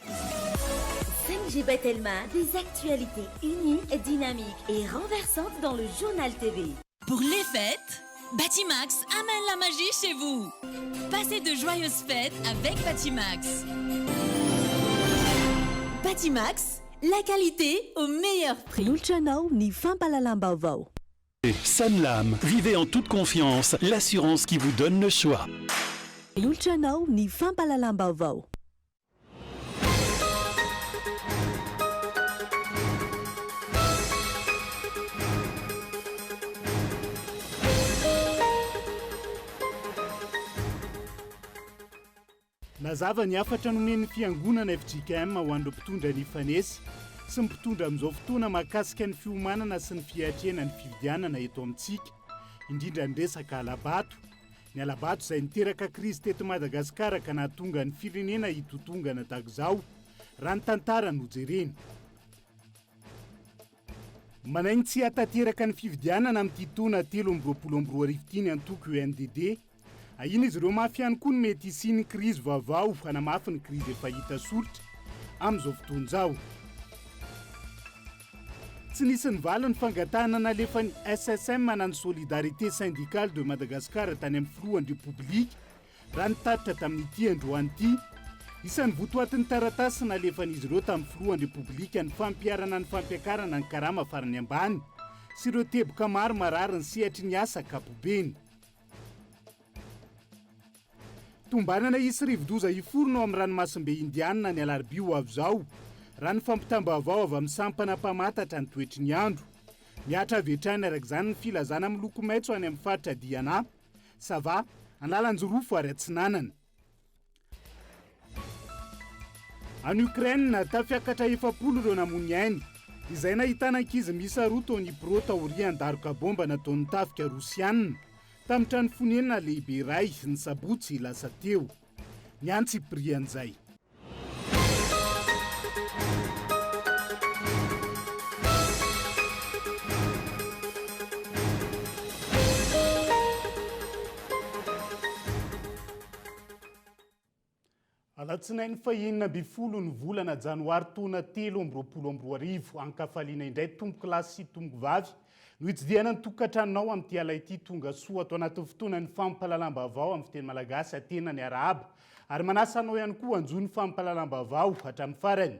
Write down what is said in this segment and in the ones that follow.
5G Bethelma, des actualités uniques, dynamiques et renversantes dans le journal TV. Pour les fêtes, Batimax amène la magie chez vous. Passez de joyeuses fêtes avec Batimax. Batimax, la qualité au meilleur prix. Lulchanao ni Fampalalambaovao. Sanlam, vivez en toute confiance l'assurance qui vous donne le choix. Lulchanao ni Fampalalambaovao. Nazava ny afatra nomen'ny fiangonana FJKM ho andro mpitondra ny fanesy sy mpitondra amin'izao fotoana mahakasika ny fiomanana sy ny fiatrena ny fividianana eto amintsika, indrindra ny resaka alabato. Ny alabato izay niteraka krizy teto Madagasikara ka nahatonga ny firenena hitotongana tahaka izao, raha ny tantara no jerena. Manainy tsy hatateraka ny fividianana amin'ity taona 2024 ity antoko UNDD. Ino izy ireo mafy ihany koa ny mety hisiany krizy vaovao hanamafy ny krizy efa hita soritra amin'izao fotoana izao. Tsy nisy nivaly ny fangatahana nalefan'ny SSM manana Solidarité Syndicale de Madagascar tany amin'ny filohan'ny Repoblika raha nitaritra tamin'ity androany ity. Isan'ny votoatin'ny taratasy nalefan'izy ireo tamin'ny filohan'ny Repoblika ny fampiarana ny fampiakarana ny karama farany ambany sy ireo teboka maro marary ny sehatry ny asa kapobeny. Tombanana isy rivodoza iforona amin'ny ranomasimbe indiana ny alarobia ho avy izao raha ny fampitambavao avy amin'ny sampana mpamatatra ny toetry ny andro. Miatra avetrany araka izany ny filazana amin'ny loko maitso any amin'ny faritra Diana, Sava, Analanjorofo ary Atsinanana. Any Ukraine tafiakatra 700 ireo namony ainy, izay nahitana ankizy miisa 2 taony pro taorian'ny daroka bomba nataon'ny tafika Rosianina tamin'ny trano fonenana lehibe iray ny sabotsy lasa teo. Ny antsy prian'izay. Alatsinainy fahenina amby folo ny volana janoary taona 2024 ankafaliana indray tomboky lahy sy tomboky vavy no hitsidiana ny tokantranonao amin'ity ala ity tonga soa atao anaty fotoana ny fampahalalam-baovao amin'ny fiteny malagasy atena ny arahaba ary manasa anao ihany koa anjo ny fampahalalam-baovao hatramin'ny farany.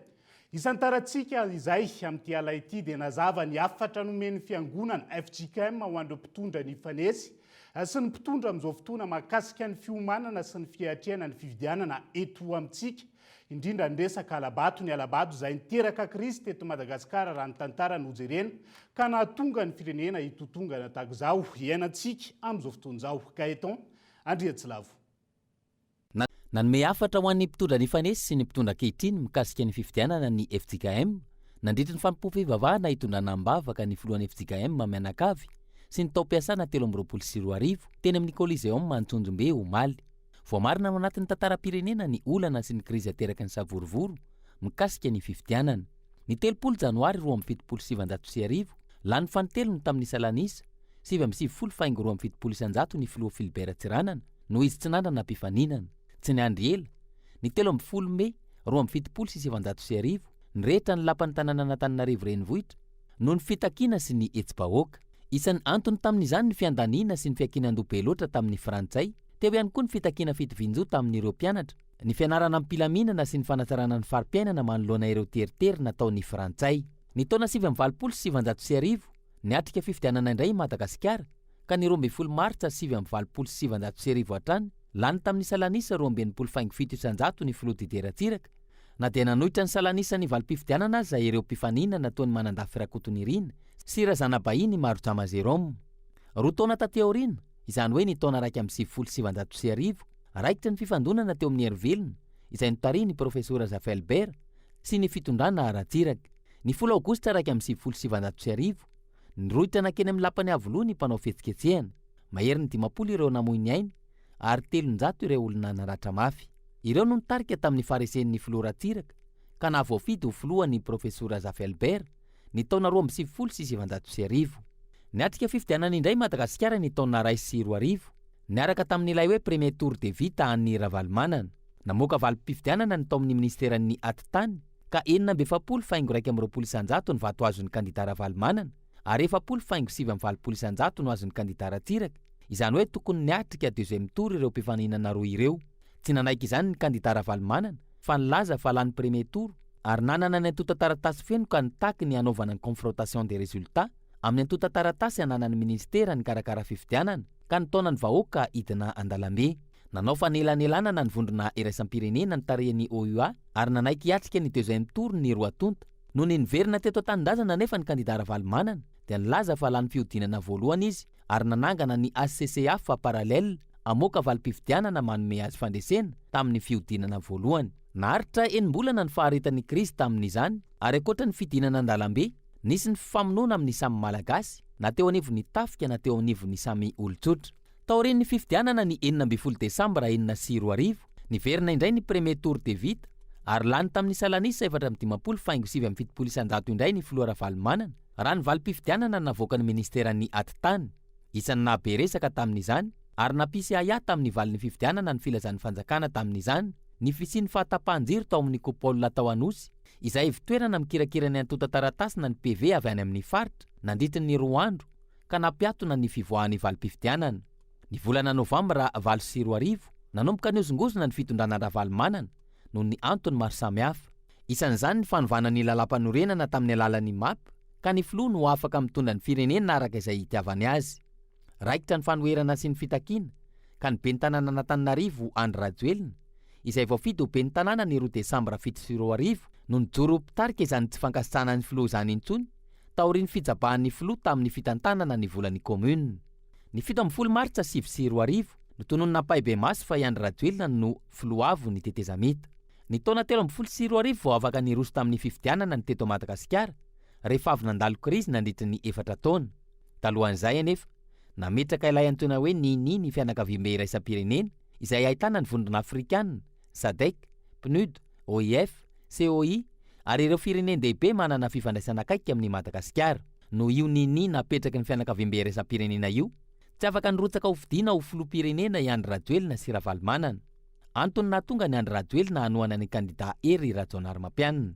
Isan'ny tarantsika izay amin'ity ala ity dia nazava ny afatra nomen'ny fiangonana FJKM ho andro mpitondra ny fanesy sy ny mpitondra amin'izao fotoana mahakasika ny fiomanana sy ny fiatrena ny fividianana eto amintsika, indrindra ny resaka alabato. Ny alabato izay niteraka krizy teto Madagasikara raha ny tantara no jerena ka nahatonga ny firenena hitotongana tahaka izao iainantsika amin'izao fotoana izao. Kaeton Andriatsilavo. Nanome afatra ho an'ny mpitondra ny fanesy sy ny mpitondra ankehitriny mikasika ny fividianana ny FJKM nandritra ny fanompoam-pivavahana hitondrana ambavaka ny filohan'ny FJKM Mamianakavy sy ny tao-piasana 2024 teny amin'ny Coliseum Mantsonjombe Omaly. Voamarina ao anatin'ny tantaram-pirenena ny olana sy ny krizy ateraky ny savorovoro mikasika ny fividianana. Ny 3 Janoary 2017 lany fanitelony tamin'ny Salanisa 7 ny filoha Filibert Tsiranana no izy tsy nanana mpifaninana. Tsy ny andry ela ny 13 Mey 2017 ny rehetra ny lapan'ny tanàna Antananarivo renivohitra no ny fitakiana sy ny etsy-bahoaka. Isan'ny antony tamin'izany ny fiandaniana sy ny fiankinan-doha be loatra tamin'ny Frantsay, teo ihany koa ny fitakiana fitovinjo tamin'ireo mpianatra, ny fianarana am-pilaminana sy ny fanatsarana ny fari-piainana manoloana ireo teritery nataon'ny Frantsay. Ny taona 7 ny atrika fividianana indray Madagasikara ka ny 12 Martsa 7 hatrany lany tamin'ny Salanisa 27 ny filoha Dider Ratsiraka, na dia nanohitra ny Salanisa ny valim-pividianana izay ireo mpifaninana nataony manandafy Rakotonirina sy razana bahiny Maro Jama Jérôme. 2 taona taty aoriana, izany hoe ny taona 1700 raikitra ny fifandonana teo amin'ny Hervelona izay notariny Profesora Zafelbert sy ny fitondrana Ratsiraka. Ny 10 Aogositra 1700 nirohitra nakeny amin'ny lapany avoloa ny mpanao fihetsiketsehana, mahery ny 50 ireo namoy ainy ary 300 ireo olona naratra mafy. Ireo no nitarika tamin'ny faresen'ny filoha Ratsiraka ka nahavoafidy ho filohan'ny Profesora Zafelbert ny taona 1700. Ny atrika fividianana indray Madagasikara ny taona 2020 niaraka tamin'ilay hoe premier tour de vie tahan'ny Ravalomanana. namoaka valim-pifidianana ny tao amin'ny ministeran'ny atitany ka 7 faingo 120 ny vato azon'ny kandidara valimanana ary 7 faingo 720 no azon'ny kandidara tiraka. Izany hoe tokony niatrika deuxième tour ireo mpifaninana roa ireo. Tsy nanaiky izany ny kandidara valimanana fa nilaza fa lany premier tour ary nanana ny antota taratasy feno ka nitaky ny anaovana ny confrontation des résultats amin'ny antota taratasy ananany ministera ny karakara fifidianana ka nitaona ny vahoaka idina andalambe. Nanao fanelanelanana ny vondrona iraisam-pirenena ny tarehiny OUA ary nanaiky hiatrika ny deuxième tour ny roa tonta. No niverina teto an-tanindrazana nefa ny kandidara valimanana dia nilaza fa lany fiodinana voalohany izy ary nanangana ny ACCA fa parallèle amoaka valim-pifidianana manome azy fandresena tamin'ny fiodinana voalohany. Naharitra enim-bolana ny faharetan'ny krizy tamin'izany ary ankoatra ny fidinana an-dalambe nisy ny fifamonoana amin'ny samy malagasy na teo anivon'ny tafika na teo anivon'ny samy olon-tsotra. Taorian'ny fifidianana ny 12 Desambra 2024 niverina indray ny premier tour de vita ary lany tamin'ny salanisa 450,770 indray ny filoara valimanana raha ny valim-pifidianana navoaka ny ministeran'ny atitany. Isan'ny nabe resaka tamin'izany ary nampisy aya tamin'ny valin'ny fifidianana ny filazan'ny fanjakana tamin'izany ny fisian'ny fahatapahan-jiro tao amin'ny kopôla tao anosy izay ivitoerana mikirakira ny antota taratasina ny PV avy any amin'ny faritra nandritry ny 2 andro ka nampiatona ny fivoahan'ny valim-pifidianana. Ny volana Novambra 2024 nanomboka niozongozona ny fitondrana valimanana noho ny antony maro samihafa. Isan'izany ny fanovana ny lalam-panorenana tamin'ny alalan'ny MAP ka ny filoha no afaka mitondra ny firenena araka izay itiavany azy. Raikitra ny fanoherana sy ny fitakiana ka ny ben'ny tanàna Antananarivo Andry Rajoelina izay voafidy ho ben'ny tanàna ny 2 Desambra 2024 no nijoro ho mpitarika izany tsy fankasitrahana ny filoha izany intsony taorian'ny fijabahan'ny filoha tamin'ny fitantanana ny volan'ny commune. Ny 17 Martsa 2024 no tononina Paibe Maso fa Andry Rajoelina no filoha avo ny tetezamita. Ny taona 2024 vao afaka niroso tamin'ny fifidianana ny teto Madagasikara rehefa avy nandalo krizy nandritry ny 4 taona. Talohan'izay anefa nametraka ilay antsoina hoe ny fianakaviam-be iraisam-pirenena izay ahitana ny vondrona afrikanina, SADC, PNUD, OIF, COI ary ireo firenena-dehibe manana fifandraisana akaiky amin'ny Madagasikara. No io nini napetraky ny fianakaviam-be iraisam-pirenena io tsy afaka nirotsaka ho fidiana ho filoha-pirenena i Andry Rajoelina sy Ravalomanana. Antony nahatonga ny Andry Rajoelina hanoana ny kandida Hery Rajaonarimampianina.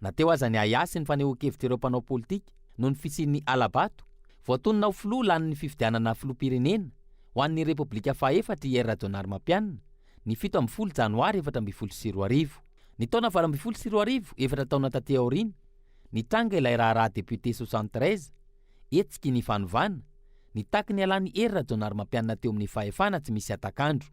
Nateo aza ny ayasy ny fanehoan-kevitra ireo mpanao politika no ny fisian'ny Alabato voatonona ho filoha lany ny fifidianana filoha-pirenena ho an'ny Repoblika fahaefatra i Hery Rajaonarimampianina ny 17 Janoary 2024. Ny taona 2024 efatra taona taty aoriana nitranga ilay raharaha député 73 etsiky ny fanovana nitaky ny alany Hery Rajaonarimampianina teo amin'ny fahefana tsy misy atakandro.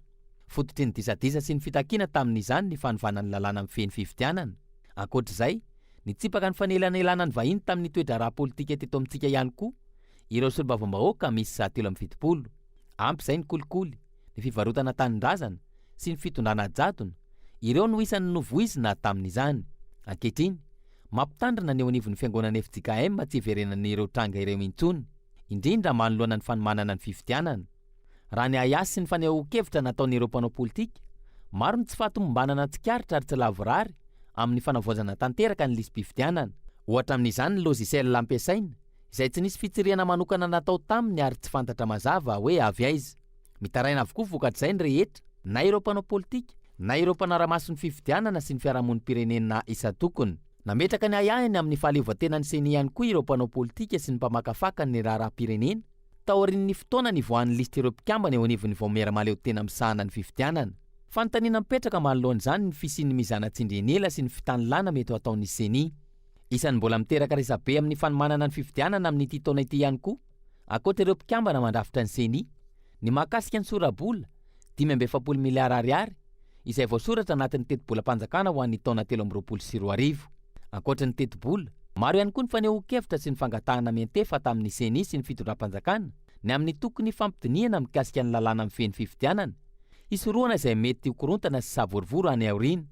Fototry ny disadisa sy ny fitakiana tamin'izany ny fanovana ny lalàna mifeny fifidianana. Ankoatr'izay nitsipaka ny fanelanelana ny vahiny tamin'ny toedra raha politika teto amintsika ihany koa ireo solombavambahoaka misy 770. Ampy izay ny kolikoly, ny fivarotana tanindrazana sy ny fitondrana jadona ireo no isan'ny novoizina tamin'izany. Ankehitriny mampitandrina ny eo anivon'ny fiangonana FJKM tsy iverenan'ireo tranga ireo intsony indrindra manoloana ny fanomanana ny fifidianana. Raha ny ayasy sy ny fanehoan-kevitra nataon'ireo mpanao politika maro ny tsy fahatomombanana tsikaritra ary tsy lavorary amin'ny fanavoazana tanteraka ny lisam-pifidianana. Ohatra amin'izany ny logiciel ampiasaina izay tsy nisy fitsiriana manokana natao taminy ary tsy fantatra mazava hoe avy aiza. Mitaraina avokoa vokatr'izay ny rehetra na ireo mpanao politika na ireo mpanara-mason'ny fifidianana sy ny fiarahamonim-pirenena isa-tokony. Nametraka ny ayahiny amin'ny fahaleovantenan'ny seny ihany koa ireo mpanao politika sy ny mpamakafaka ny raharaha-pirenena taorian'ny fotoana ny voan'ny listy ireo mpikambana eo anivon'ny vao miara-maleo tena misahana ny fifidianana. Fanontaniana mipetraka manoloan'izany ny fisian'ny mizana-tsindrianela sy ny fitanilana mety ho ataon'ny seny. Isan'ny mbola miteraka resabe amin'ny fanomanana ny fifidianana amin'ny ity taona ity ihany koa ankoatra ireo mpikambana mandrafitra ny seny ny mahakasika ny sorabola 570 miliara ariary izay voasoratra anatin'ny teti-bola-panjakana ho an'ny taona 2024. Ankoatra ny teti-bola maro ihany koa ny fanehoan-kevitra sy ny fangatahana miantefa tamin'ny seny sy ny fitondram-panjakana ny amin'ny tokony fampidiniana mikasika ny lalàna mifeny fifidianana isoroana izay mety hokorontana sy savorovoro any aoriana.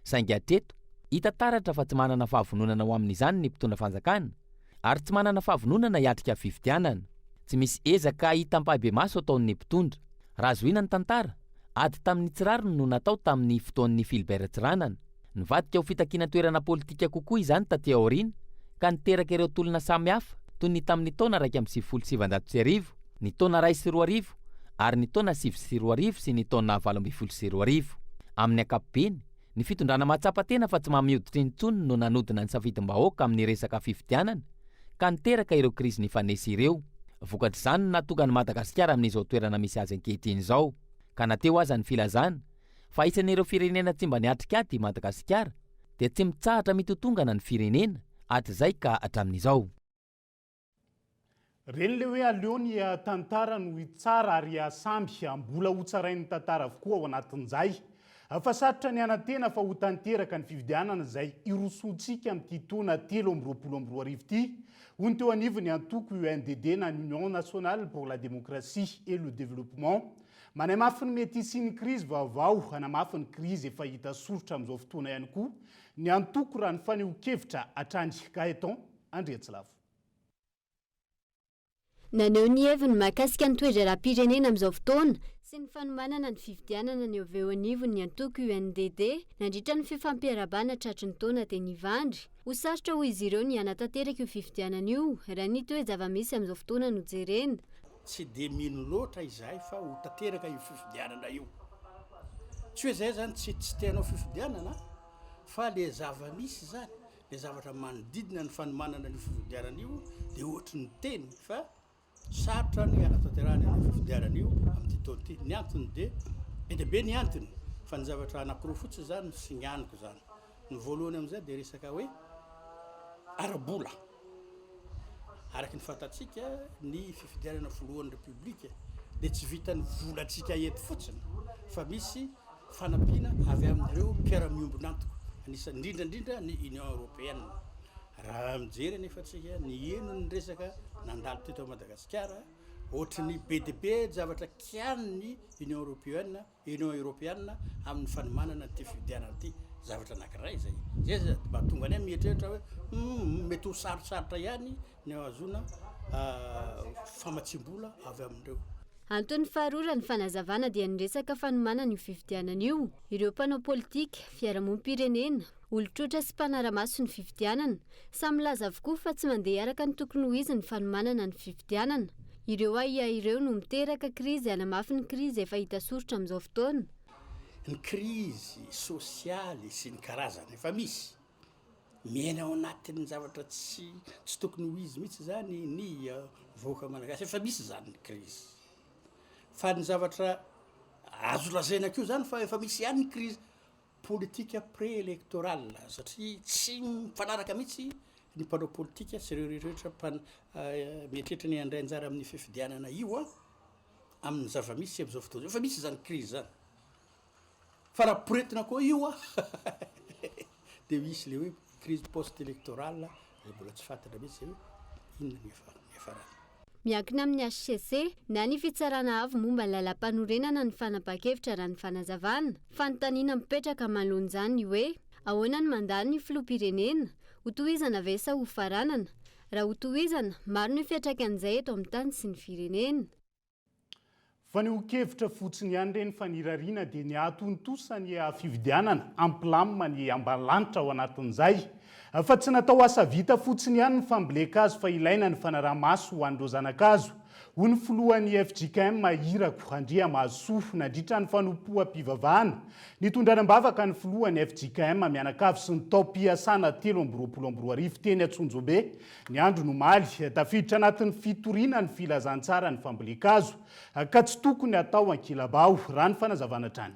Saingy hatreto hita taratra fa tsy manana fahavononana ho amin'izany ny mpitondra fanjakana ary tsy manana fahavononana hiatrika fifidianana. Tsy misy ezaka hita Paibe Maso ataon'ny mpitondra. Raha zoina ny tantara ady tamin'ny tsirariny no natao tamin'ny fotoan'ny Philbert Tsiranana. Nivadika ho fitakiana toerana politika kokoa izany taty aoriana ka niteraka ireo tolona samihafa toy ny tamin'ny taona 1,790, ny taona 1,200 ary ny taona 7,200 sy ny taona 8,200. Amin'ny ankapobeny ny fitondrana mahatsapa-tena fa tsy mamioditra intsony no nanodina ny safidim-bahoaka amin'ny resaka fifidianana ka niteraka ireo krizy nifanesy ireo. Vokatr'izany no natonga ny Madagasikara amin'izao toerana misy azy ankehitriny izao, ka nateo aza ny filazana fa isan'ireo firenena tsy mba niatrikady i Madagasikara dia tsy mitsahatra mitotongana ny firenena hatr'izay ka hatramin'izao. Reny le hoe aleo ny tantara no tsara ary samby mbola ho tsarain'ny tantara avokoa ao anatin'izay. Fa sarotra ny anantena fa ho tanteraka ny fifidianana izay irosontsika amin'ity taona 2022 ity. Hoy ny teo anivony antoko UNDD na Union nationale pour la démocratie et le développement. Manay mafy ny mety isian'ny krizy vaovao, hanamafy ny krizy efa hita soritra amin'izao fotoana ihany koa. Ny antoko raha ny faneho-kevitra Atrandry Kaheton Andriatsilavo. Naneho ny heviny mahakasika ny toetra ara-pirenena amin'izao fotoana sy ny fanomanana ny fifidianana ny avy eo anivony ny antoko UNDD nandritra ny fifampiarabana tratry ny taona teny Ivandry. Ho sarotra ho izy ireo ny hanatanteraka io fifidianana io raha ny toe zava-misy amin'izao fotoana no jerena. Tsy de mino loatra izahay fa ho tanteraka io fifidianana io. Tsy hoe zay zany tsy tianao fifidianana fa le zava-misy zany, le zavatra manodidina ny fanomanana ny fifidianana io dia ohatry ny teny fa sarotra ny hanatanterahana ny fifidianana io amin'ity taona ity. Ny antony dia be dia be ny antony fa ny zavatra anankiroa fotsiny zany sy ny aniko zany. Ny voalohany amin'izay dia resaka hoe ara-bola. Araky ny fantatsika ny fifidianana voalohan'ny Repoblika dia tsy vitan'ny volantsika eto fotsiny fa misy fanampiana avy amin'ireo mpiara-miombon'antoko, anisan'ny indrindra ny Union Européenne. Raha mijery nefa tsika ny enony resaka nandalo teto Madagasikara ohatry ny be dia be zavatra kian'ny Union Européenne amin'ny fanomanana ny fifidianana ity zavatra anankiray zay. Zay mahatonga ny mieritreritra hoe mety ho sarosarotra ihany ny ahazoana famatsim-bola avy amin'ireo. Antony faharoa ny fanazavana dia ny resaka fanomanana io fifidianana io. Ireo mpanao politika, fiarahamonim-pirenena, olon-tsotra sy mpanara-maso ny fifidianana samy laza avokoa fa tsy mandeha araka ny tokony ho izy ny fanomanana ny fifidianana. Ireo ireo no miteraka krizy hanamafy ny krizy efa hita soritra amin'izao fotoana. Ny krizy sosialy sy ny karazany efa misy miaina ao anatin'ny zavatra tsy tokony ho izy mihitsy zany ny vahoaka malagasy, efa misy zany ny krizy. Fa ny zavatra azo lazaina koa zany fa efa misy ihany ny krizy politika pré-électorale satria tsy mifanaraka mihitsy ny mpanao politika sy ireo rehetrarehetra mieritreritra ny handray anjara amin'ny fifidianana io amin'ny zava-misy amin'izao fotoana efa misy zany krizy zany. Fa raha poretina koa io dia misy le hoe crise post-électorale zay mbola tsy fantatra mihitsy hoe inona ny efarany. Miankina amin'ny HCC na ny fitsarana avy momba ny lalam-panorenana ny fanapa-kevitra raha ny fanazavana, fanontaniana mipetraka manoloana izany hoe ahoana ny mandalo ny filoham-pirenena, ho tohizana ve sa ho faranana? Raha ho tohizana, maro ny fiantraikan'izay eto amin'ny tany sy ny firenena. Fa ny ho-kevitra fotsiny ihany reny fanirariana dia ny atontosa ny fifidianana ampilamina ny ambalanitra ao anatin'izay. Fa tsy natao asa vita fotsiny ihany ny famboleka-kazo fa ilaina ny fanaraha-maso ho an'ireo zanak'azo. Hoy ny filohan'ny FJKM Irako Andriamasoa nandritra ny fanompoam-pivavahana. Nitondranam-bavaka ny filohan'ny FJKM mianakavy sy ny taom-piasana 2022 teny Antsonjobe. Ny andro nomaly tafiditra anatin'ny fitoriana ny filazantsara ny famboleka-kazo ka tsy tokony atao ankilabao raha ny fanazavana trany.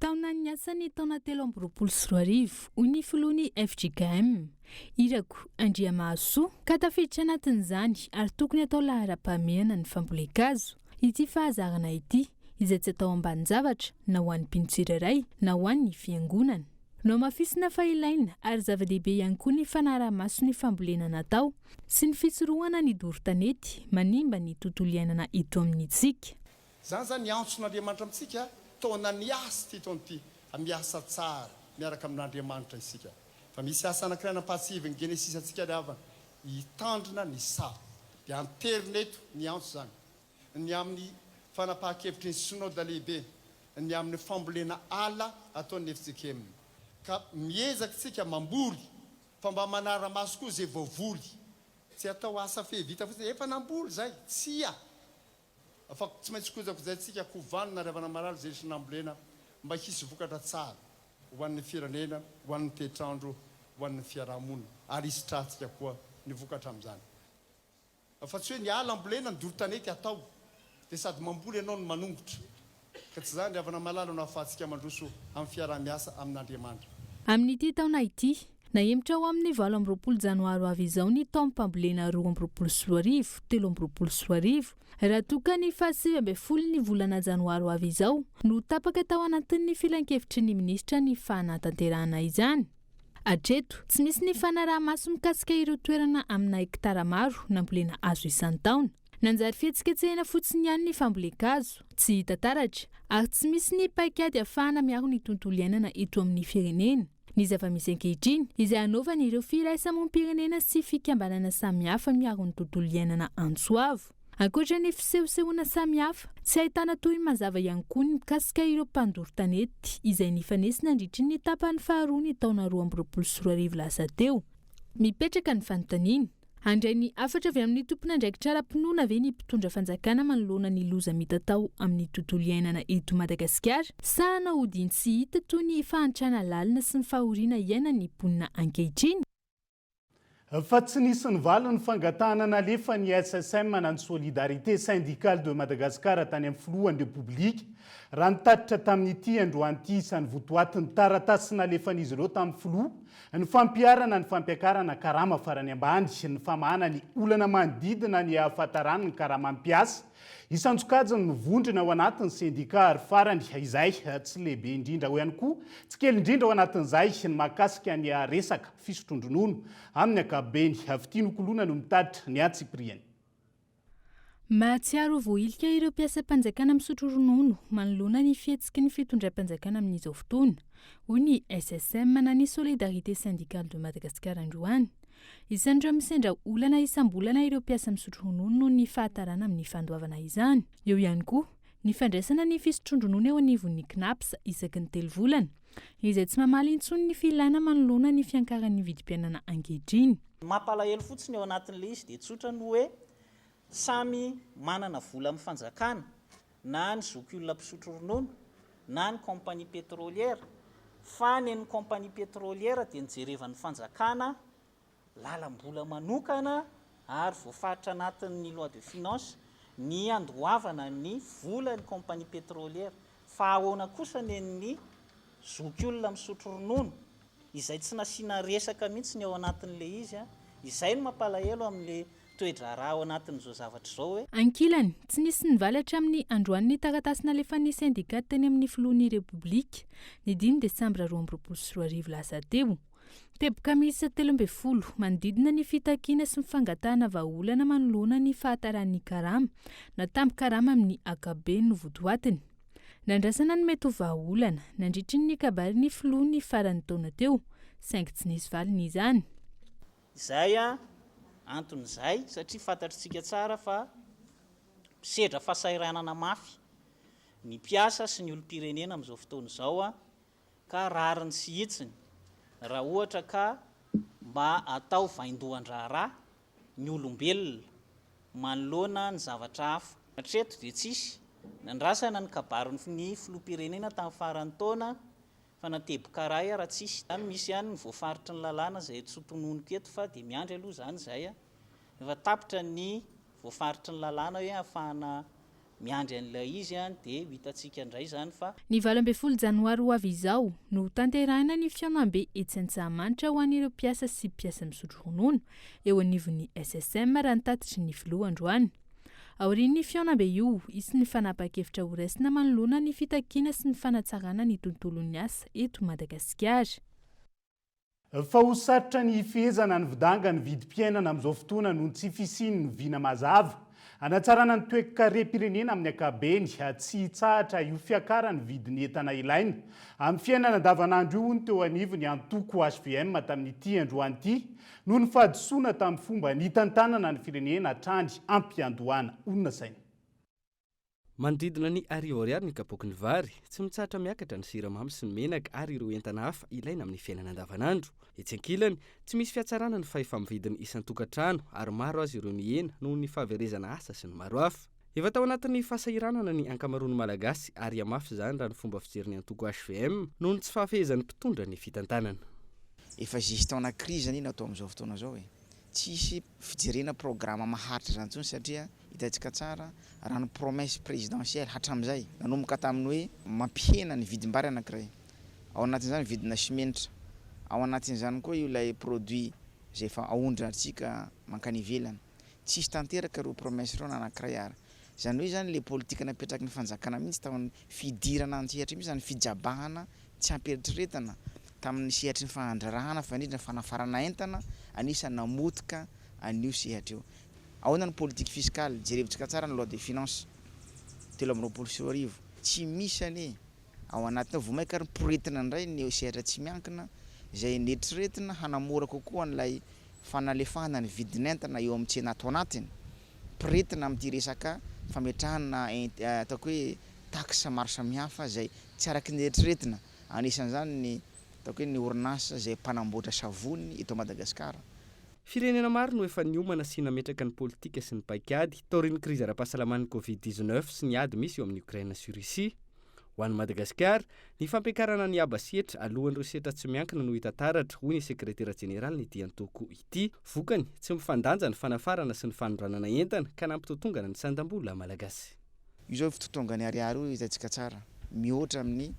Taona ny asany taona 2022 hoy ny filohan'ny FJKM Irako Andriamasoa ka tafiditra anatin'izany ary tokony atao lahara-pahamehana ny famboleka-kazo ity fahazarana ity izay tsy atao ambanin-javatra na ho an'ny mpino-tsirairay na ho an'ny fiangonana. No mafisina fa ilaina ary zava-dehibe ihany koa ny fanaraha-maso ny fambolena natao sy ny fitsorohana ny doro-tanety manimba ny tontolo iainana ito amin'itsika. Zany zany antson'Andriamanitra amintsika taona ny asa ty taona ity miasa tsara miaraka amin'Andriamanitra isika. Fa misy asa anankiray nampahatsivy ny Genesis antsika ravana hitandrina ny sa dia anterineto ny antso zany ny amin'ny fanapahan-kevitry ny synode lehibe ny amin'ny fambolena ala ataon'ny FJKM ka miezaka tsika mamboly fa mba manara-maso koa zay voavoly tsy atao asa fehivita fotsiny efa namboly zay tsy fa tsy maintsy kojakojayntsika kovanina ravana marary zay sy nambolena mba hisy vokatra tsara ho an'ny firenena, ho an'ny toetrandro, ho an'ny fiarahamonina ary hisy tratsika koa ny vokatra amin'izany. Fa tsy hoe ny ala ambolena ny doro-tanety atao dia sady mamboly ianao no manongotra ka tsy zany avana malala no ahafahantsika mandroso amin'ny fiarah-miasa amin'Andriamanitra. Amin'ity taona ity naemitra ao amin'ny 20 janoary avy izao ny taom-pambolena 2024 2024 raha toka ny 7 ny volana janoary avy izao no tapaka tao anatin'ny filan-kevitry ny minisitra ny fanatanterahana izany. Hatreto tsy misy ny fanaraha-maso mikasika ireo toerana amina hektara maro nambolena azo isan-taona. Nanjary fihetsiketsehana fotsiny ihany ny famboleka-azo, tsy hita taratra ary tsy misy ny paikady ahafahana miaro ny tontolo iainana eto amin'ny firenena. Ny zava-misy ankehitriny izay anaovana ireo firaisamoam-pirenena sy fikambanana samihafa miaro ny tontolo iainana antsoavo. Ankoatra ny fisehosehoana samihafa, tsy ahitana toy mazava ihany koa ny mikasika ireo mpandoro-tanety izay nifanesina nandritry ny tapany faharoa ny taona 2024 lasa teo. Mipetraka ny fanontaniana, handray ny afatra avy amin'ny tompona andraikitra ara-pinoana ve ny mpitondra fanjakana manoloana ny loza mitatao amin'ny tontolo iainana eto Madagasikara sa naodiny tsy hita toy ny fahantrana lalina sy ny fahoriana iainan'ny mponina ankehitriny? Fa tsy nisy ny valiny fangatahana nalefa ny SSM na ny Solidarité Syndicale de Madagascar tany amin'ny filohan'ny Repoblika raha nitatitra tamin'ity androany ity isan'ny votoatin'ny taratasy nalefan'izy ireo tamin'ny filoha ny fampiarana ny fampiakarana karama farany ambany ny famahana ny olana manodidina ny ahafantarana ny karama ampiasa isantsokajany mivondrina ao anatin'ny sindika ary farany izay tsy lehibe indrindra ho ihany koa tsy kely indrindra ao anatin'izay ny mahakasika ny resaka fisotrondronono amin'ny ankapobeny avy nokoloana no mitatitra ny Antsipriany. Mahatsiaro voilika ireo mpiasa-panjakana misotro ronono manoloana ny fihetsiky ny fitondram-panjakana amin'izao fotoana, hoy ny SSM na ny Solidarité Syndicale de Madagascar androany. Isan'ireo misendra olana isam-bolana ireo mpiasa misotro ronono noho ny fahatarana amin'ny fandoavana izany. Eo ihany koa ny fandraisana ny fisotrondronono eo anivon'ny CNAPS isaky ny 3 volana, izay tsy mamaly intsony ny filana manoloana ny fiankaran'ny vidim-piainana ankehitriny. Mampalahelo fotsiny eo anatin'ilay izy dia tsotra ny hoe samy manana vola amin'ny fanjakana na ny zoky olona mpisotro ronono na ny kompania pétrolière fa ny kompania pétrolière dia nijerevan'ny fanjakana lalam-bola manokana ary voafaritra anatin'ny loi de finance ny andoavana ny vola ny kompania pétrolière fa ahoana kosa ny zoky olona misotro ronono izay tsy nasiana resaka mihitsy ny ao anatin'ilay izy izay no mampalahelo amin'ilay toedra raha ao anatin'izao zavatra izao hoe ankilany tsy nisy nivalatra amin'ny androan'ny taratasy nalefan'ny syndicat teny amin'ny filohan'ny Repoblika ny 5 Desambra 2024 lasa teo. Teboka miisa 13 manodidina ny fitakiana sy mifangatahana vahaolana manoloana ny fahataran'ny karama na tampo karama amin'ny ankapobeny no votoatiny. Nandrasana ny mety ho vahaolana nandritry ny kabary ny filohan'ny farany taona teo, saingy tsy nisy valiny izany. Izay anton'izay satria fantatritsika tsara fa misedra fahasahiranana mafy ny mpiasa sy ny olom-pirenena amin'izao fotoana izao ka rariny sy hitsiny raha ohatra ka mba atao vaindohan-draharaha ny olombelona manoloana ny zavatra hafa. Hatreto dia tsisy nandrasana ny kabariny ny filoham-pirenena tamin'ny farany taona fa nateboka raha raha tsisy misy ihany ny voafaritry ny lalàna izay tsotononoko eto fa dia miandry aloha izany izay efa tapitra ny voafaritry ny lalàna hoe ahafahana miandry an'ilay izy dia hitantsika indray izany fa ny 12 janoary ho avy izao no tanterahina ny fiaonam-be etsy Antsahamanitra ho an'ireo mpiasa sy mpiasa misotro ronono eo anivon'ny SSM raha nitatitry ny filoha androany. Aorian'ny fiaonam-be io isy ny fanapa-kevitra ho raisina manoloana ny fitakiana sy ny fanatsarana ny tontolon'ny asa eto Madagasikara. Fa ho sarotra ny fehezana ny vidanga ny vidim-piainana amin'izao fotoana noho tsy fisiany ny vina mazava. Anatsarana ny toe-karem-pirenena amin'ny ankapobeny tsy hitsahatra io fiakarany vidiny entana ilaina. Amin'ny fiainana andavanandro io ny teo anivony antoko HVM tamin'ity androany ity noho ny fahadisoana tamin'ny fomba nitantanana ny firenena hatrany ampiandohana olona saina. Manodidina ny 10 ariary ny kapoky ny vary, tsy mitsahatra miakatra ny siramamy sy ny menaka ary ireo entana hafa ilaina amin'ny fiainana andavanandro. Etsy ankilany, tsy misy fiatsarana ny fahefa-mividiny isan-tokantrano ary maro azy ireo mihena noho ny fahaverezana asa sy ny maro hafa. efa tao anatin'ny fahasahiranana ny ankamaroany malagasy ary amafy izany raha ny fomba fijeriny antoko HVM noho ny tsy fahafehezan'ny mpitondra ny fitantanana. Efa zisy taona krizy zany natao amin'izao fotoana zao e. Tsisy fijerena programa maharitra zany tsony satria hitantsika tsara raha ny promesse présidentielle hatramizay nanomboka tamin'ny hoe mampihena ny vidim-bary anankiray. Ao anatin'izany vidina simenitra, ao anatin'izany koa io ilay produit zay efa aondrantsika mankany ivelany. Tsisy tanteraka ireo promesse ireo anankiray ary. Zany hoe zany le politika napetraky ny fanjakana mihitsy tamin'ny fidirana antsehatra mihitsy zany fijabahana tsy ampieritriretana tamin'ny sehatry ny fandrarahana fanindra fanafarana entana anisany namotika an'io sehatra io. Ahoana ny politique fiscale jerevitsika tsara ny loi des finances 2024 tsy misy ane ao anatinao vomaika ary poretina indray ny sehatra tsy miankina izay netriretina hanamora kokoa an'ilay fanalefahana ny vidin'entana eo amin'ny tsena ato anatiny poretina amin'ity resaka fametrahana ataoko hoe taxe maro samihafa izay tsy araky ny eritreretina anisan'izany ny ataoko hoe ny orinasa izay mpanamboatra savony eto Madagasikara. Firenena maro no efa niomana sy nametraka ny politika sy ny paikady taorian'ny krizy ara-pahasalaman'ny Covid-19 sy ny ady misy eo amin'ny Ukraine sy Russia. Ho an'ny Madagasikara, ny fampiakarana ny aba setra alohan'ireo setra tsy miankina no hita taratra hoy ny sekretera jeneraly ny diantoko ity. Vokany tsy mifandanja ny fanafarana sy ny fanondranana entana ka nampitotongana ny sandam-bola malagasy. Io zao fitotongany ariary io hitantsika tsara mihoatra amin'ny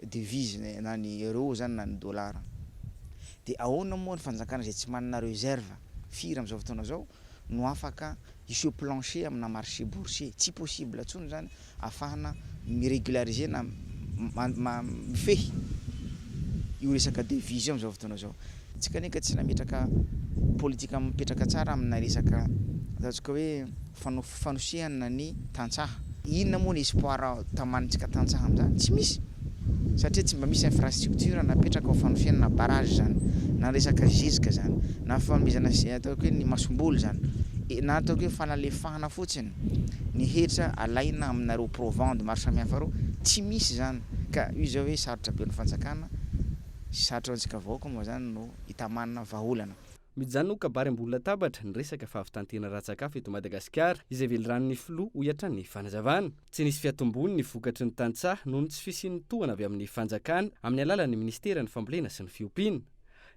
devise na ny euro zany na ny dollara. De ahoana moa ny fanjakana izay tsy manana réserve firy amin'izao fotoana zao no afaka hiseho plancher amina marché boursier. Tsy possible atsony zany afahana mirégulariser na mifehy io resaka devise amin'izao fotoana zao. Tsika neka tsy nametraka politika mipetraka tsara amina resaka ataontsika hoe fanosehana ny tantsaha. Inona moa ny espoir tamanitsika tantsaha amin'izany? Tsy misy. Satria tsy mba misy infrastructure napetraka ao fanosehana barrage zany na resaka zezika zany na fanomezana ataoko hoe ny masombolo zany na ataoko hoe fanalefahana fotsiny ny hetra alaina aminareo provende maro samihafa reo tsy misy zany ka io zao hoe sarotra be ny fanjakana sarotra antsika vahoaka moa zany no hitamanana vahaolana. Mijano kabary ambony latabatra ny resaka fahavitantena ratsakafo eto Madagasikara izay velran'ny filoha ho iatran'ny fanazavana. Tsy nisy fiatombony ny vokatry ny tantsaha noho ny tsy fisian'ny tohana avy amin'ny fanjakana amin'ny alalan'ny ministera ny fambolena sy ny fiompiana.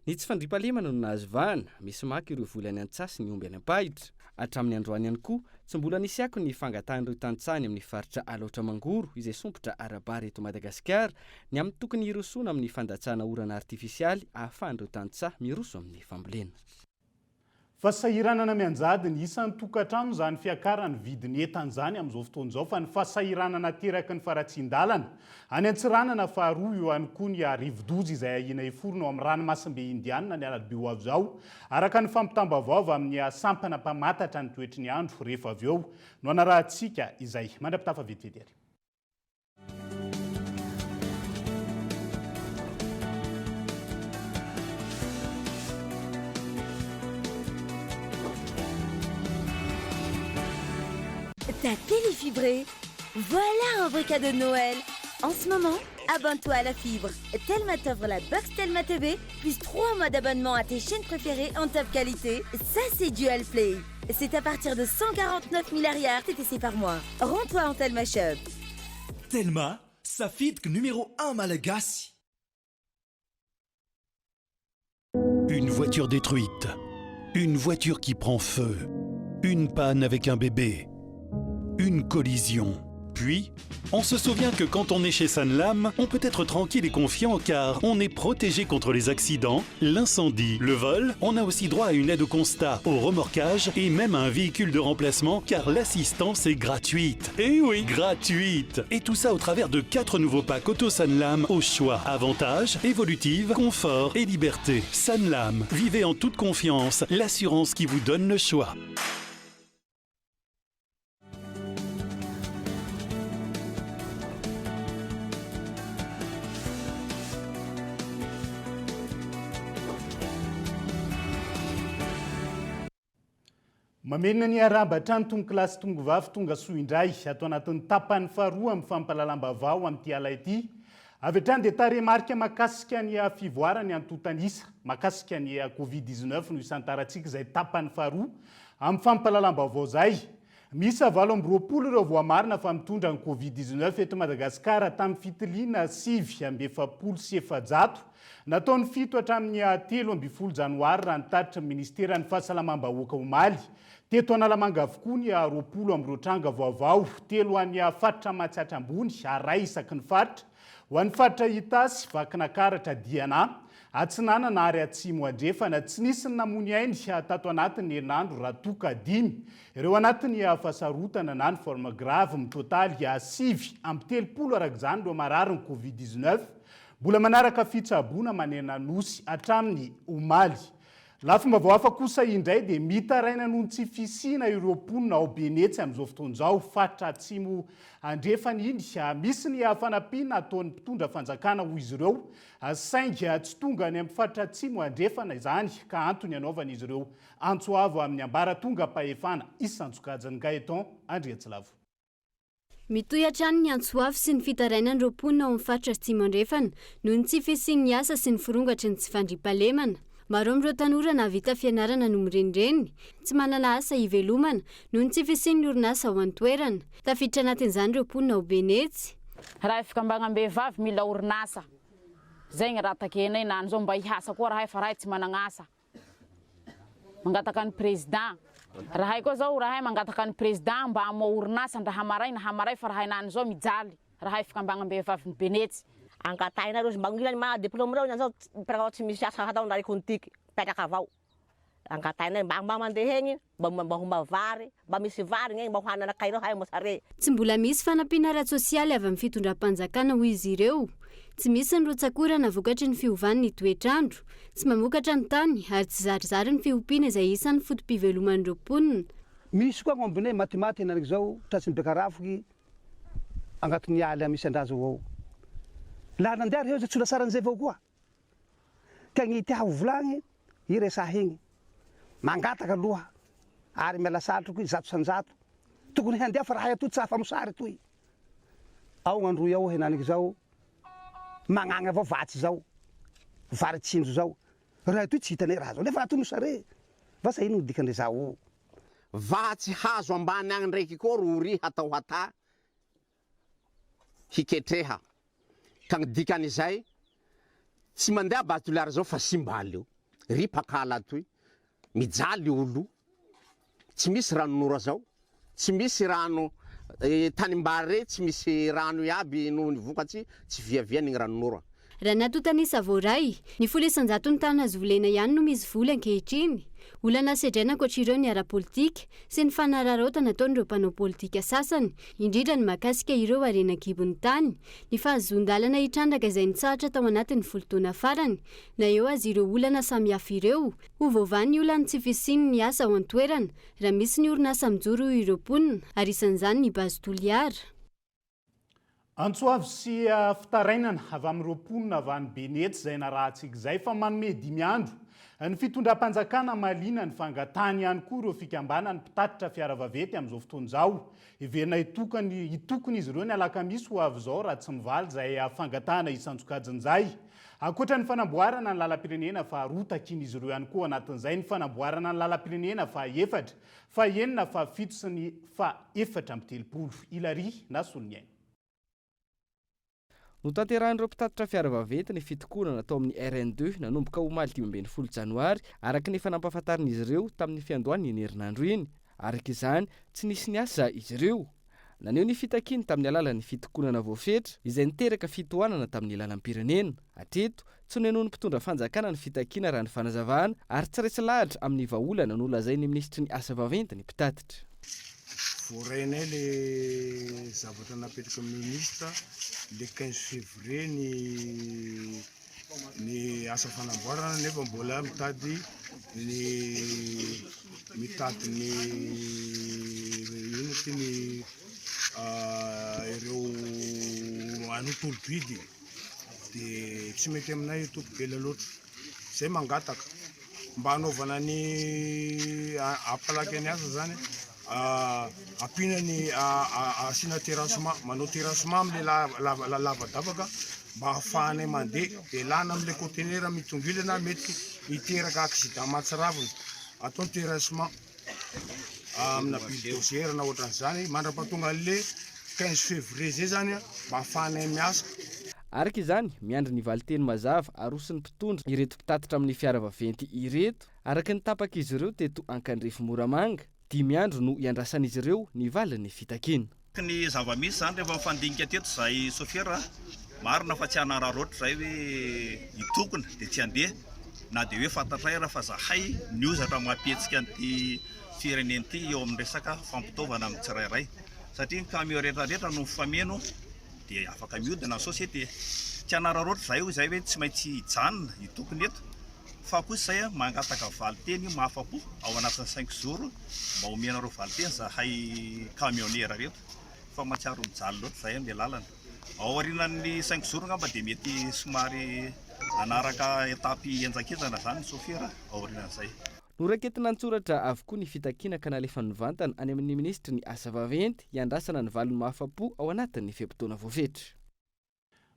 Ny tsy fandriampahalemana no nahazo vahana, misy maka ireo volany an-tsasy ny omby any am-pahitra. Hatramin'ny androany ihany koa, tsy mbola nisy ako ny fangatahan'ireo tantsahany amin'ny faritra Alaotra Mangoro izay sompotra arabary eto Madagasikara ny amin'ny tokony hirosona amin'ny fandatsahana orana artifisialy ahafahan'ireo tantsaha miroso amin'ny fambolena. Fahasahiranana mianjady ny isan'ny tokantrano zany fiakarany vidiny entan'izany amin'izao fotoan'izao fa ny fahasahiranana teraka ny faratsin-dalana any Antsiranana faharoa eo ihany koa ny Rivodoza izay ahina eforona ao amin'ny ranomasimbe Indiana ny Alarobia ho avy izao araka ny fampitambavao amin'ny sampana mpamatatra ny toetry ny andro rehefa avy eo no anarahantsika izay mandrapitafa vetivety ary. Ta télé fibrée, voilà un vrai cadeau de Noël. En ce moment, abonne-toi à la fibre. Telma t'offre la box Telma TV, plus 3 mois d'abonnement à tes chaînes préférées en top qualité. Ça, c'est Dual Play. C'est à partir de 149 000 arrières TTC par mois. Rends-toi en Telma Shop. Telma, Safid numéro 1 Malagasy. Une voiture détruite. Une voiture qui prend feu. Une panne avec un bébé. Une collision. Puis, on se souvient que quand on est chez Sanlam, on peut être tranquille et confiant car on est protégé contre les accidents, l'incendie, le vol. On a aussi droit à une aide au constat, au remorquage et même à un véhicule de remplacement car l'assistance est gratuite. Eh oui, gratuite. Et tout ça au travers de 4 nouveaux packs Auto Sanlam au choix. Avantages, évolutive, confort et liberté. Sanlam, vivez en toute confiance, l'assurance qui vous donne le choix. Mamenina ny arabatra ny tonga kilasy tonga vavy tonga soa indray atao anatin'ny tapany faharoa amin'ny fampalalam-bavao amin'ity ala ity. Avy hatrany dia taremarika makasika ny fivoarany antotanisa makasika ny Covid-19 no isantarantsika izay tapany faharoa amin'ny fampalalam-bavao izay. misy 8 ireo voamarina fa mitondra ny Covid-19 eto Madagasikara tamin'ny fitiliana 7,700 nataony 7 hatramin'ny 13 janoary raha nitatitra ministeran'ny fahasalamam-bahoaka omaly. Teto Analamanga avokoa ny 20 tranga vaovao, 3 an'ny faritra Matsiatra ambony ary isaky ny faritra. Ho an'ny faritra Itasy, Vakinakaratra, Diana, Atsinanana ary Atsimo andrefana tsy nisy ny namony ainy tato anatin'ny herinandro raha toka 5. Ireo anatin'ny fasarotana na ny forme grave mitotaly 7 araka izany ireo marary ny Covid-19. Mbola manaraka fitsaboana manena nosy hatramin'ny omaly. Lafomba vao hafa kosa indray dia mitaraina noho ny tsy fisina ireo mponina ao Benetsy amin'izao fotoan'izao faritra Atsimo andrefana iny. Misy ny fanampiana ataon'ny mpitondra fanjakana ho izy ireo saingy tsy tonga any amin'ny faritra Atsimo andrefana izany ka antony anaovana izy ireo antsoavo amin'ny ambaratonga pahefana Isantsokajany Gaeton Andriatsilavo. Mitohy hatrany ny antsoavo sy ny fitarainan'ireo mponina ao amin'ny faritra Atsimo andrefana noho ny tsy fisian'ny asa sy ny forongatry ny tsy fandriampahalemana. Maro amin'ireo tanora navita fianarana no mirenireny, tsy manana asa ivelomana noho ny tsy fisian'ny orinasa ao an-toerana. Tafiditra anatin'izany ireo mponina ao Benetsy. Raha fikambagna-behivavy mila orinasa. Zay ny raha takenay na an'izao mba ihasa koa raha fa raha tsy manana asa. Mangataka ny président. Raha koa zao raha mangataka ny président mba hamoa orinasa ndaha hamaray fa raha an'izao mijaly. Raha fikambagna-behivavy ny Benetsy. Angataina reo mba ngilany ma diplôme reo zao pra tsy misy asa hatao ndary kontiky petraka avao. Angataina mba mandeha egny mba homba vary, mba misy vary ngeny mba hoanana kay reo hay mosare. Tsy mbola misy fanampiana ara-tsosialy avy amin'ny fitondram-panjakana ho izy ireo. Tsy misy ny rotsakorana vokatry ny fiovan'ny toetrandro, tsy mamokatra ny tany ary tsy zarizary ny fiompiana izay isan'ny fotom-piveloman'ireo mponina. Misy koa ngombonay matimaty nanaiky zao tratsy bekarafoky agnatin'ny aly misy andrazo ao. Laha nandeha reo tsy saran'izay avao koa. Ka ny tia ho volagny iresaha igny. Mangataka aloha ary miala satroky 100 tokony handeha fa raha atoy tsy afamosary toy. Ao gn'androy ao henaniky zao magnagny avao vatsy zao. Vary tsinjo zao. Raha atoy tsy hitanay raha zao nefa atoy mosare. Vasa ino dikandre zao. Vatsy hazo ambany agny ndraiky koa rory hatao hata hiketreha. Ka ny dikan'izay tsy mandeha batolary zao fa simbaly io. Ry pakala toy mijaly olo. Tsy misy ranonora zao. Tsy misy rano tanimbary tsy misy rano iaby noho ny vokatsy tsy viaviany ny ranonora. Raha natotanisa voaray, ny folo isanjato ny tany azo volena ihany no misy vola ankehitriny. Olana sedraina ankoatr'ireo ny ara-politika sy ny fanararaotana nataon'ireo mpanao politika sasany, indrindra ny mahakasika ireo harena-kibon'ny tany, ny fahazon-dalana hitrandraka izay nitsahatra tao anatin'ny folo-taona farany, na eo azy ireo olana samihafa ireo, ho vaovan'ny olana tsy fisiany ny asa ao an-toerana, raha misy ny orinasa mijoro ireo mponina, ary isan'izany ny bazy toliara. Antsoavo sy fitarainana avy amin'ireo mponina avy any Benetsy izay narahantsika izay fa manome 5 andro. Ny fitondram-panjakana mahaliana ny fangatany ihany koa ireo fikambana ny mpitatitra fiaravavety amin'izao fotoan'izao. Iverina hitokony izy ireo ny alakamisy ho avy izao raha tsy mivaly izay fangatana Isantsokajany zay. Ankoatra ny fanamboarana ny lalam-pirenena fa rotakiny izy ireo ihany koa anatin'izay ny fanamboarana ny lalam-pirenena fa 4, fa 9, fa 7 sy ny fa 430. Ilary na Soloniaina. No tanterahan'ireo mpitatitra fiaravavety ny fitokonana natao amin'ny RN2 nanomboka omaly 15 janoary araka ny fanampahafantarin'izy ireo tamin'ny fiandohany iny herinandro iny. Araka izany tsy nisy ny asa izy ireo. Naneo ny fitakiny tamin'ny alalan'ny fitokonana voafetra izay niteraka fitohanana tamin'ny lalam-pirenena. Hatreto tsy nenoany mpitondra fanjakana ny fitakina raha ny fanazavana ary tsy resy lahatra amin'ny vahaolana no lazain'ny ministry ny asa vaventy ny mpitatitra. Voarainay le zavatra napetraka ministra le 15 février ny asa fanamboarana nefa mbola mitady ny ino ty ny ireo anotolobidy de tsy mety aminay topokely loatra zay mangataka mba hanaovana ny apalaky ny asa zany apinany asina terrassement manao terrassement amle lavadavaka mba hahafahanay mandeha de lana amle conteneur mitongilana mety hiteraka accident mahatsiravina atao terrassement amina bulldozer na ohatran'izany mandra-pahatonga an'le 15 février zay zany mba hahafahanay miasa. Araka izany miandry ny valiteny mazava arosin'ny mpitondra ireto mpitatitra amin'ny fiara vaventy ireto araka ny tapaka izy ireo teto Ankandrefy Moramanga 10 andro no iandrasan'izy ireo ny valiny fitakina. Ny zava-misy zany rehefa fandinika teto zay sofera marina fa tsy hanararoatra zay hoe hitokona dia tsy handeha na dia hoe fantatra raha fa zahay niozatra mampihetsika an'ity fireneny ity eo amin'ny resaka fampitaovana amin'ny tsirairay satria ny camion rehetrarehetra no mifameno dia afaka miodina ny société tsy hanararoatra zay ho zay hoe tsy maintsy hijanona hitokony eto fa kosa zay mangataka valiteny mahafapo ao anatin'ny 5 jours mba omenareo valiteny zahay camionniera reto fa matsiaro mijaly loatra zay amin'ny lalana ao aorinan'ny 5 jours ngamba dia mety somary anaraka etapy enjakenzana zany sofera ao aorinan'izay. Noraketina antsoratra avokoa ny fitakina ka nalefa nivantana any amin'ny ministry ny asa vaventy iandrasana ny valiny mahafapo ao anatin'ny fiam-potoana voafetra.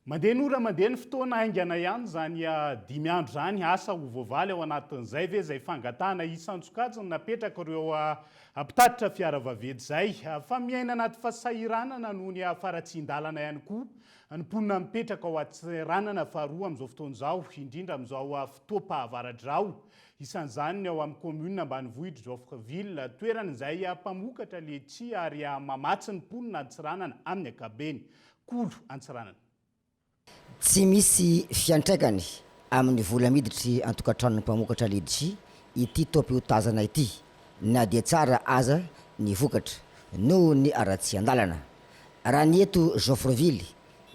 Mandeha nora mandeha ny fotoana haingana ihany zany 5 andro zany asa ho voavaly ao anatin'izay ve zay fangatana isan-tsokajiny napetraka ireo mpitatitra fiara vaventy zay fa miaina anaty fahasahiranana noho ny faratsian-dalana ihany koa ny mponina mipetraka ao Antsiranana faharoa amin'izao fotoana izao indrindra amin'izao fotoam-pahavaradrao isan'izany ny ao amin'ny commune ambanivohitra Joffreville toeran'izay mpamokatra letsia ary mamatsy ny mponina Antsiranana amin'ny ankabeny. Kolo Antsiranana. Tsy misy fiantraikany amin'ny vola miditry antokantranon'ny mpamokatra letsia ity toam-piotazana ity na dia tsara aza ny vokatra noho ny aratsian-dalana. Raha ny eto Joffreville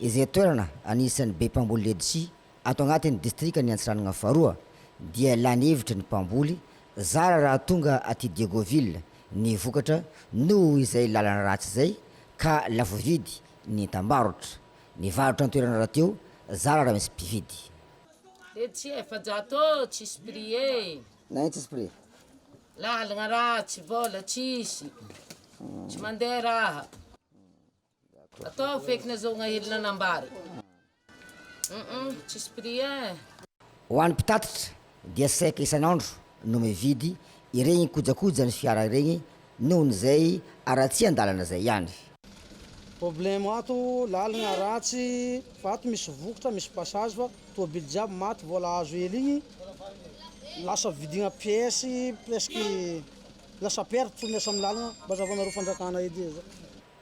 izay toerana anisan'ny be mpamboly letsia ato agnatin'ny distrika ny Antsiranana faharoa dia lany hevitra ny mpamboly zara raha tonga aty Diegoville ny vokatra noho izay lalana ratsy zay ka lafo vidy ny tambarotra ny varotra ny toerana raha teo zara raha misy mpividy. Letsia efajato tsisy prix e. Na tsisy prix. Lalagna ratsy vola tsisy. Tsy mandeha raha. Atao feky nazahoagna hely nanambary. Tsisy prix e. Ho an'ny mpitatitra dia saika isan'andro no mividy ireny kojakoja ny fiara ireny noho n'izay aratsian-dalana zay ihany. Problème ato lalagna ratsy fa ato misy vokatra misy passage fa tôbily jiaby maty vola azo hely igny lasa vidigna pièce presque lasa perte miasa amin'ny lalagna mba zavanareo fanjakana edy zao.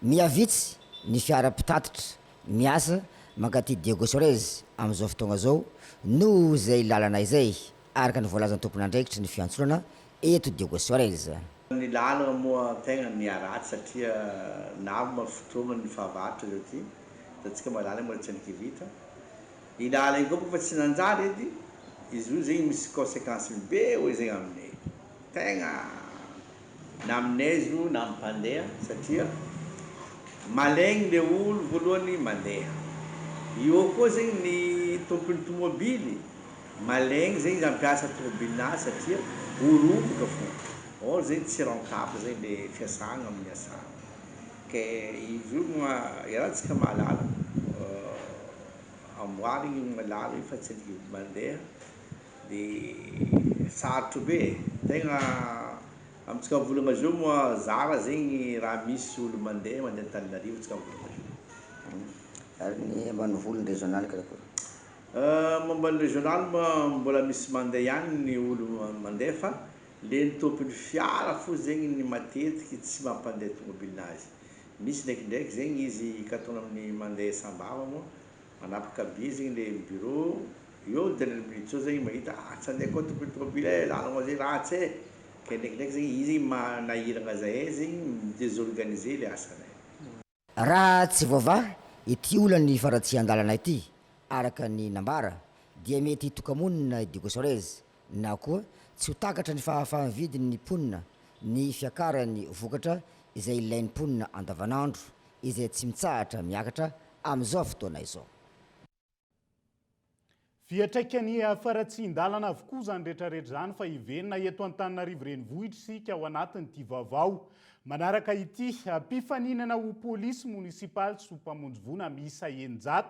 Miavitsy ny fiara mpitatitra miasa mankaty Diego Sorez amin'izao fotoagna zao noho zay lalana izay araka ny voalazan'ny tompon'andraikitry ny fiantsolana eto Diego Sorez. Ny lalana moa tegna miaratsy satria navy mafotoana ny fahavaratra zao ty tatsika malala mbola tsy nikivitra i lala iny koa fa tsy nanjary edy izy io zegny misy conséquence be hoe zegny aminay tegna na aminay izy io na mpandeha satria malegny le olo voalohany mandeha io koa zegny ny tompony tomobily malegny zegny zampiasa tomobilinazy satria oroboka fo or zegny tsy rentable zegny le fiasagna amin'ny asa ke izy io iarahantsika mahalala amboarigny malala fa tsy mandeha dia sarotro be tegna amintsika volagna zao moa zara zegny raha misy olo mandeha Antananarivo tsika volagna zao. Ary ny ambanivolony régional karakory? Ambany régional mbola misy mandeha ihany ny olo mandeha fa le ny tompony fiara fo zegny ny matetiky tsy mampandeha tomobilinazy. Misy ndraikindraiky zegny izy katona amin'ny mandeha sambava moa manapaka be zegny le bureau eo dernière minute zao zegny mahita tsy andeha koa tompony tomobile lalagna zay ratsy e ke ndraikindraiky zegny izy nahiragna zay zegny désorganiser le asanay. Raha tsy voavaha ity olany faratsian-dalana ity araka ny nambara dia mety tokamonina Diego Sorez na koa tsy ho takatra ny fahafahan'ny vidiny ny mponina ny fiakarany vokatra izay ilain'ny mponina andavanandro izay tsy mitsahatra miakatra amin'izao fotoana izao. Fiatraikany faratsian-dalana avokoa zany rehetrarehetra zany fa hiverina eto Antananarivo renivohitra isika ao anatin'ity vaovao manaraka ity mpifaninana ho polisy munisipaly sy mpamonjy vona miisa 900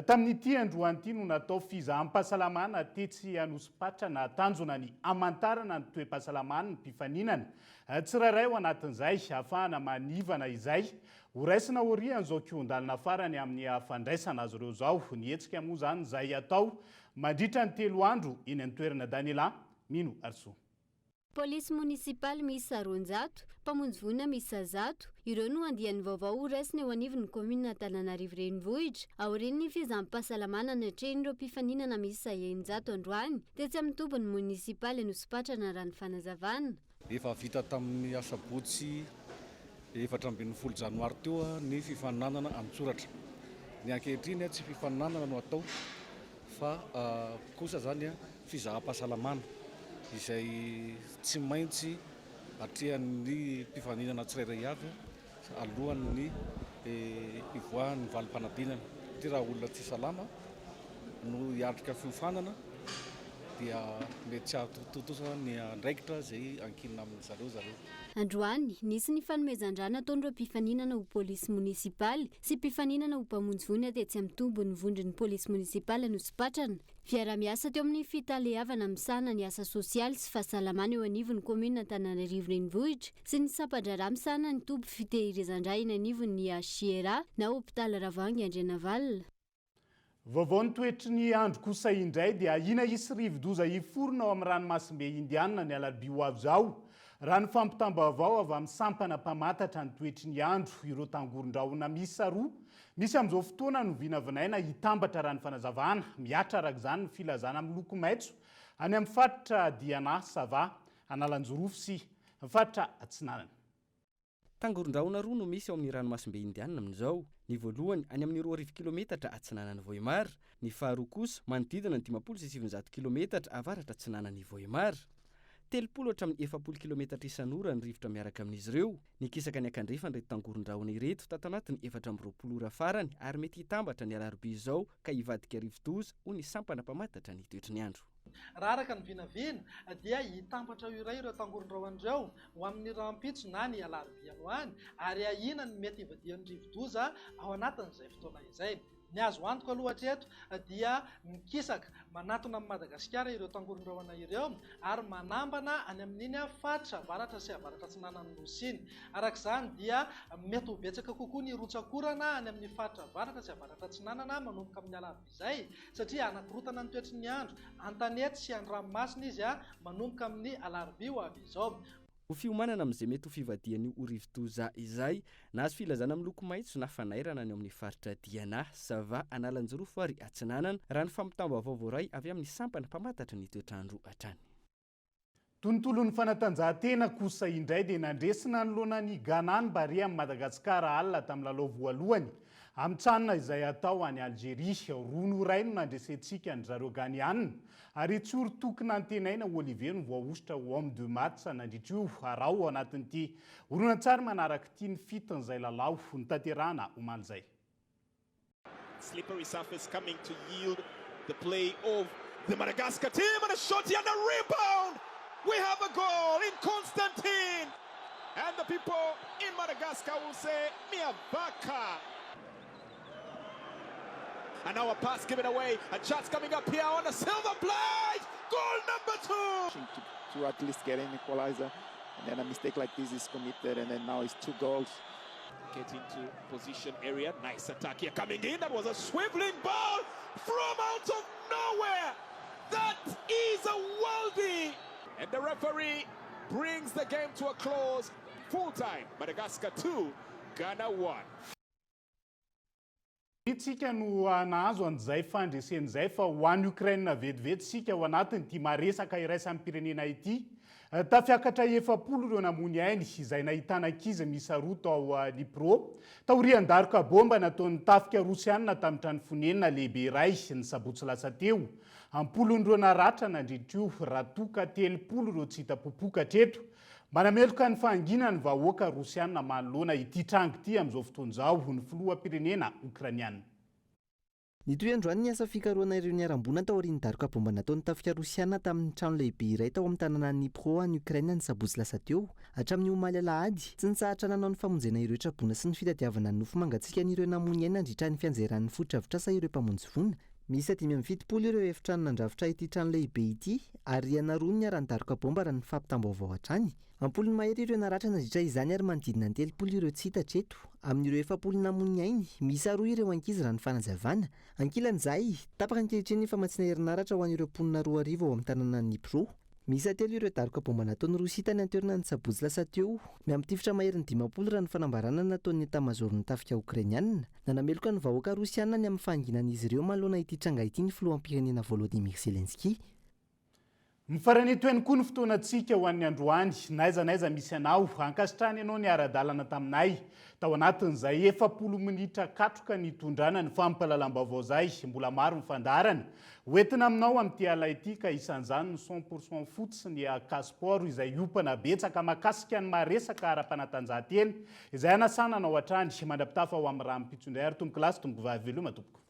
tamin'ity androany ity no natao fizahampahasalamana tetsy Anosipatra na tanjona ny amantarana ny toe-pahasalamana ny mpifaninana tsirairay ao anatin'izay ahafahana manivana izay ho raisina orian'izao kiondalina farany amin'ny fandraisana azy ireo zao ny hetsika moa zany izay atao mandritra ny 3 andro eny amin'ny toerana Danila Mino Arso. Polisy munisipaly misy 400, mpamonjy vonina misy 100, ireo no andian'ny vaovao raisina eo anivon'ny kominina Antananarivo renivohitra aorian'ny fizahampahasalamana anatrehan' ireo mpifaninana misy 100 androany tetsy amin'ny tombony munisipaly Anosipatra na rano fanazavana. Efa vita tamin'ny asabotsy 24 janoary teo ny fifaninanana an-tsoratra. Ny ankehitriny tsy fifaninanana no atao fa kosa zany fizahampahasalamana izay tsy maintsy atrehan'ny mpifaninana tsirairay avy alohan'ny ivoahan'ny valim-panadinana. Ty raha olona tsy salama no hiatrika fiofanana dia mety tsy ahatototosa ny andraikitra zay ankinina amin'ny zareo. Androany nisy ny fanomezan-drano ataon'ireo mpifaninana ho polisy munisipaly sy mpifaninana ho mpamonjy vonina tetsy amin'ny tombony vondron'ny polisy munisipaly Anosipatrana. Fiara-miasa teo amin'ny fitalehavana misahana ny asa sosialy sy fahasalamana eo anivon'ny kominina Antananarivo renivohitra sy ny sampadrara misahana ny tombo fitehirizan-dra eny anivon'ny Siera na hôpitaly Ravangy Andrianavalona. Vaovao ny toetry ny andro kosa indray dia ina isy rivo-doza hiforona ao amin'ny ranomasimbe Indiana ny alarobia ho avy zao. Raha ny fampitambavao avy amin'ny sampana mpamantatra ny toetry ny andro ireo tangoron-drahona misy 2 misy amin'izao fotoana no vinavinaina hitambatra rano fanazavana miatra arak'izany ny filazana amin'ny loko maitso any amin'ny faritra Diana Sava Analanjorofo sy faritra Atsinanana. Tangoron-drahona 2 no misy ao amin'ny ranomasimbe Indiana amin'izao. Ny voalohany any amin'ny 2 kilometatra Atsinanana Vohimar, ny faharoa kosa manodidina ny 570 kilometatra avaratra Atsinanana Vohimar. 30 kilometatra isan'ora ny rivotra miaraka amin'izy ireo. Ny kisaka ny akandrefa ny reto tangoron-drahona ireto tato anatiny 420 ora farany ary mety hitambatra ny alarobia izao ka hivadika rivo-doza ho ny sampana mpamantatra ny toetry ny andro. Raha araka ny vinavina dia hitambatra iray ireo tangoron-drahona ireo ho amin'ny rampitso na ny alarobia hoany ary ahina ny mety hivadian'ny rivo-doza ao anatin'izay fotoana izay. Ny azo antoka aloha hatreto dia mikisaka manatona amin'ny Madagasikara ireo tangoron-drahona ireo ary manambana any amin'iny faritra avaratra sy avaratra Atsinanana Nosy iny. Arak'izany dia mety ho betsaka kokoa ny rotsakorana any amin'ny faritra avaratra sy avaratra Atsinanana manomboka amin'ny alarobia izay satria anakorotana ny toetry ny andro an-tanety sy an-dranomasina izy manomboka amin'ny alarobia ho avy izao. Ho fiomanana amin'izay mety ho fivadian'io rivo-doza izay na azo filazana amin'ny loko maitso na fanairana ny amin'ny faritra Diana, Sava, Analanjorofo ary Atsinanana raha ny fampitambavao voaray avy amin'ny sampana mpamantatra ny toetrandro hatrany. Tontolon'ny fanatanjahantena kosa indray dia nandresina nolona ny Ghana ny Barea amin'ny Madagasikara alina tamin'ny lalao voalohany amin'ny tranona izay atao any Algeria. 2 ray no nandresentsika ny zareo Ganiana ary tsory tokona antenaina Olivier no voaositra ho homme de match nandritro arao ao anatin'ity horonan-tsary manaraka ity ny fitin'izay lalao ny tanterahana omaly izay. Slippery surface coming to yield the play of the Madagascar team and a shot and a rebound. We have a goal in Constantine and the people in Madagascar will say Mia Baka. And now a pass given away, a chance coming up here on a silver blade. Goal number 2! To at least get an equalizer, and then a mistake like this is committed, and then now it's 2 goals. Get into position area, nice attack here coming in. That was a swiveling ball from out of nowhere. That is a worldie. And the referee brings the game to a close. Full time, Madagascar 2, Ghana 1. Itsika no nahazo an'izay fandresen'izay fa ho an'ny Ukraine vetivety sika ao anatiny ity maresaka iraisan'ny pirenena ity. Tafiakatra 70 ireo namony ainy izay nahitana ankizy misy 2 tao Dnipro. Taorian-daroka bomba nataon'ny tafika Rosiana tamin'ny trano fonenina lehibe iray ny sabotsy lasa teo. 10 naratra nandritro ratoka 30 ireo tsy hita popoka hatreto. Manameloka ny fahanginany vahoaka Rosiana manoloana ity trango ity amin'izao fotoana izao ny filoham-pirenena Ukrainiana. Ny toy androany ny asa fikaroana ireo ny arambona tao aorian'ny daroka-bomba nataon'ny tafika Rosiana tamin'ny trano lehibe iray tao amin'ny tanàna Dnipro any Ukraina ny sabotsy lasa teo hatramin'ny omaly alahady tsy nitsahatra nanao ny famonjena ireo traboana sy ny fitadiavana ny nofo mangatsiaka an'ireo namony aina nandritra ny fianjeran'ny fototra-avitrasa ireo mpamonjy vona. Misy 570 ireo efitrano nandrafitra ity trano lehibe ity ary rihana roa ny aran'ny daroka-bomba raha ny fampitam-baovao hatrany. Ampolony mahery ireo naratra nandritra izany ary manodidina ny 30 ireo tsy hita hatreto. Amin'ireo 700 namony ainy, misy 2 ireo ankizy raha ny fanazavana. Ankilan'izay, tapaka ankehitriny ny famatsiana herinaratra ho an'ireo mponina 2 ao amin'ny tanàna Dnipro. Misy 3 ireo daroka-bomba nataon'ny Rosia tany an-toerana ny sabotsy lasa teo, miampitifitra maherin'ny 500 raha ny fanambarana nataon'ny etat-major'ny tafika Ukrainiana. Nanameloka ny vahoaka Rosiana ny amin'ny fahanginan'izy ireo manoloana ity tranga ity ny filoham-pirenena Volodymyr Zelensky. Mifarany toeny koa ny fotoanantsika ho an'ny androany, naiza misy anao, ankasitrany ianao ny ara-dalana taminay. Tao anatin'izay 70 minitra katroka ny tondrana ny fampahalalam-baovao zay, mbola maro mifandarana. Hoentina aminao amin'ity ala ity ka isan'izany ny 100% foot sy ny kasport izay iopana betsaka makasika ny maresaka ara-panatanjahantena. Izay anasana anao hatrany, mandrapitafa ho amin'ny raha mipitsondray ary tomboko lasy tomboko vaveloma tompoko.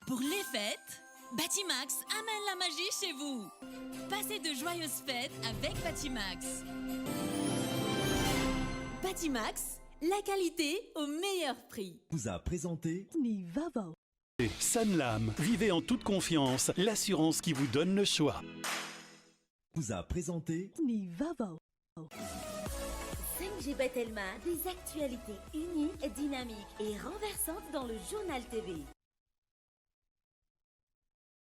Pour les fêtes, Batimax amène la magie chez vous. Passez de joyeuses fêtes avec Batimax. Batimax, la qualité au meilleur prix. Vous a présenté Nivava. Sanlam, vivez en toute confiance, l'assurance qui vous donne le choix. Vous a présenté Nivava. 5G Batelma, des actualités unies, dynamiques et renversantes dans le journal TV.